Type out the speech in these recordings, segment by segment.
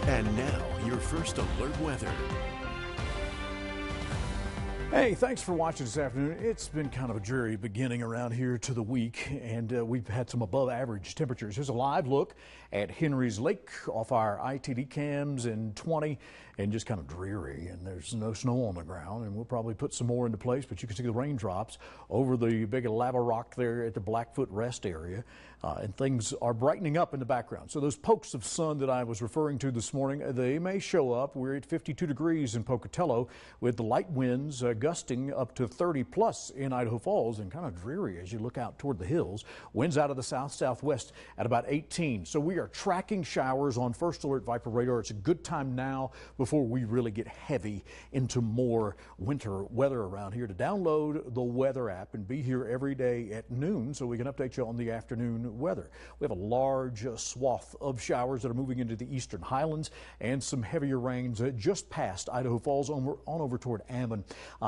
And now, your first alert weather. Hey, thanks for watching this afternoon. It's been kind of a dreary beginning around here to the week, and we've had some above average temperatures. Here's a live look at Henry's Lake off our ITD cams in 20, and just kind of dreary, and there's no snow on the ground, and we'll probably put some more into place, but you can see the raindrops over the big lava rock there at the Blackfoot Rest area, and things are brightening up in the background. So those pokes of sun that I was referring to this morning, they may show up. We're at 52 degrees in Pocatello with the light winds gusting up to 30 plus in Idaho Falls, and kind of dreary as you look out toward the hills. Winds out of the south-southwest at about 18. So we are tracking showers on First Alert Viper radar. It's a good time now before we really get heavy into more winter weather around here to download the weather app and be here every day at noon so we can update you on the afternoon weather. We have a large swath of showers that are moving into the eastern highlands and some heavier rains just past Idaho Falls on over toward Ammon.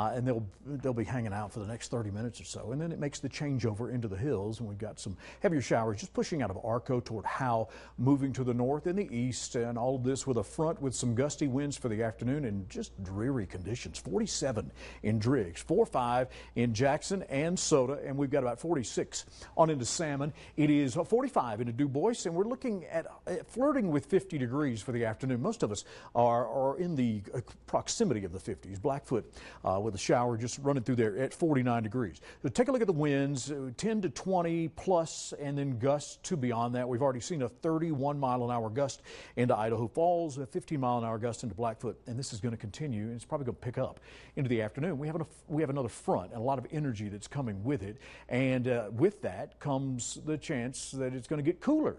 And they'll be hanging out for the next 30 minutes or so, and then it makes the changeover into the hills, and we've got some heavier showers just pushing out of Arco toward Howe, moving to the north and the east, and all of this with a front with some gusty winds for the afternoon and just dreary conditions. 47 in Driggs, 45 in Jackson and Soda, and we've got about 46 on into Salmon. It is 45 into DuBois, and we're looking at flirting with 50 degrees for the afternoon. Most of us are in the proximity of the 50s. Blackfoot with a shower just running through there at 49 degrees. So take a look at the winds, 10 to 20 plus, and then gusts to beyond that. We've already seen a 31-mile-an-hour gust into Idaho Falls, a 15-mile-an-hour gust into Blackfoot, and this is going to continue, and it's probably going to pick up into the afternoon. We have another front and a lot of energy that's coming with it, and with that comes the chance that it's going to get cooler.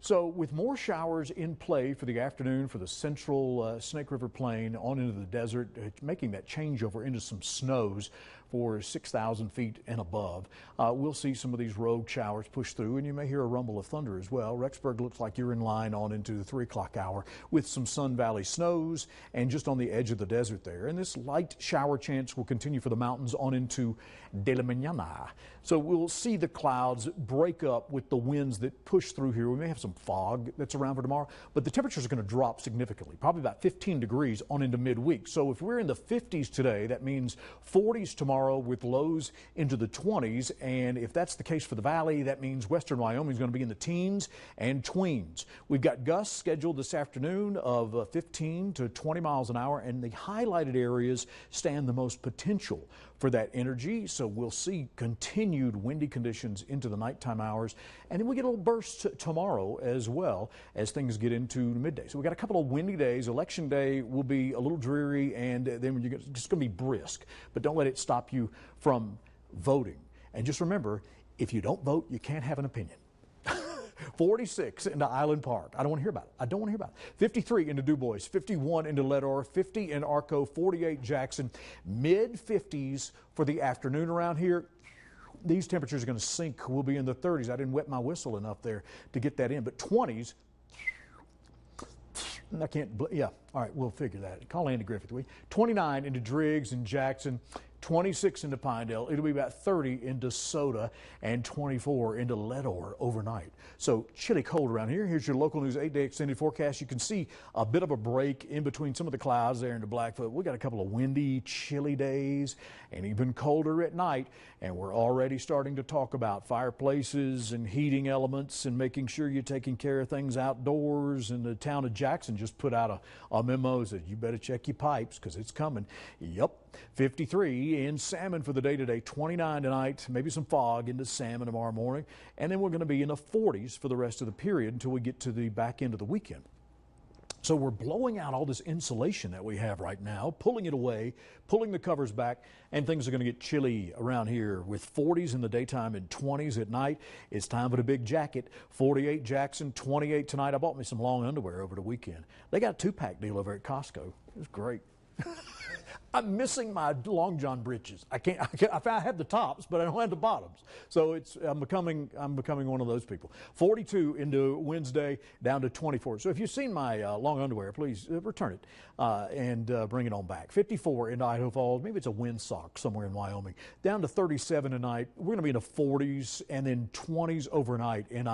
So with more showers in play for the afternoon for the central Snake River Plain on into the desert, making that changeover into some snows for 6,000 feet and above. We'll see some of these rogue showers push through, and you may hear a rumble of thunder as well. Rexburg looks like you're in line on into the 3 o'clock hour with some Sun Valley snows and just on the edge of the desert there. And this light shower chance will continue for the mountains on into De La Mañana. So we'll see the clouds break up with the winds that push through here. We may have some fog that's around for tomorrow, but the temperatures are going to drop significantly, probably about 15 degrees on into midweek. So if we're in the 50s today, that means 40s tomorrow with lows into the 20s. And if that's the case for the valley, that means western Wyoming is going to be in the teens and tweens. We've got gusts scheduled this afternoon of 15 to 20 miles an hour, and the highlighted areas stand the most potential for that energy. So we'll see continued windy conditions into the nighttime hours, and then we get a little burst tomorrow as well as things get into midday. So we got a couple of windy days. Election day will be a little dreary, and then you're just going to be brisk, but don't let it stop you from voting. And just remember, if you don't vote, you can't have an opinion. 46 into Island Park. I don't want to hear about it. I don't want to hear about it. 53 into DuBois, 51 into Leadore, 50 in Arco, 48 Jackson, mid-50s for the afternoon around here. These temperatures are going to sink. We'll be in the 30s. I didn't wet my whistle enough there to get that in, but 20s. I can't, yeah, all right, we'll figure that. Call Andy Griffith, will you? 29 into Driggs and Jackson, 26 into Pinedale. It'll be about 30 into Soda, and 24 into Leadore overnight. So chilly cold around here. Here's your local news 8-day extended forecast. You can see a bit of a break in between some of the clouds there into Blackfoot. We got a couple of windy, chilly days and even colder at night. And we're already starting to talk about fireplaces and heating elements and making sure you're taking care of things outdoors. And the town of Jackson just put out a memo that you better check your pipes because it's coming. Yep. 53 in Salmon for the day today, 29 tonight, maybe some fog into Salmon tomorrow morning, and then we're going to be in the 40s for the rest of the period until we get to the back end of the weekend. So we're blowing out all this insulation that we have right now, pulling it away, pulling the covers back, and things are going to get chilly around here with 40s in the daytime and 20s at night. It's time for the big jacket. 48 Jackson, 28 tonight. I bought me some long underwear over the weekend. They got a 2-pack deal over at Costco. It was great. I'm missing my long john breeches. I have the tops, but I don't have the bottoms. So I'm becoming one of those people. 42 into Wednesday, down to 24. So if you've seen my long underwear, please return it and bring it on back. 54 into Idaho Falls. Maybe it's a windsock somewhere in Wyoming. Down to 37 tonight. We're going to be in the 40s and then 20s overnight in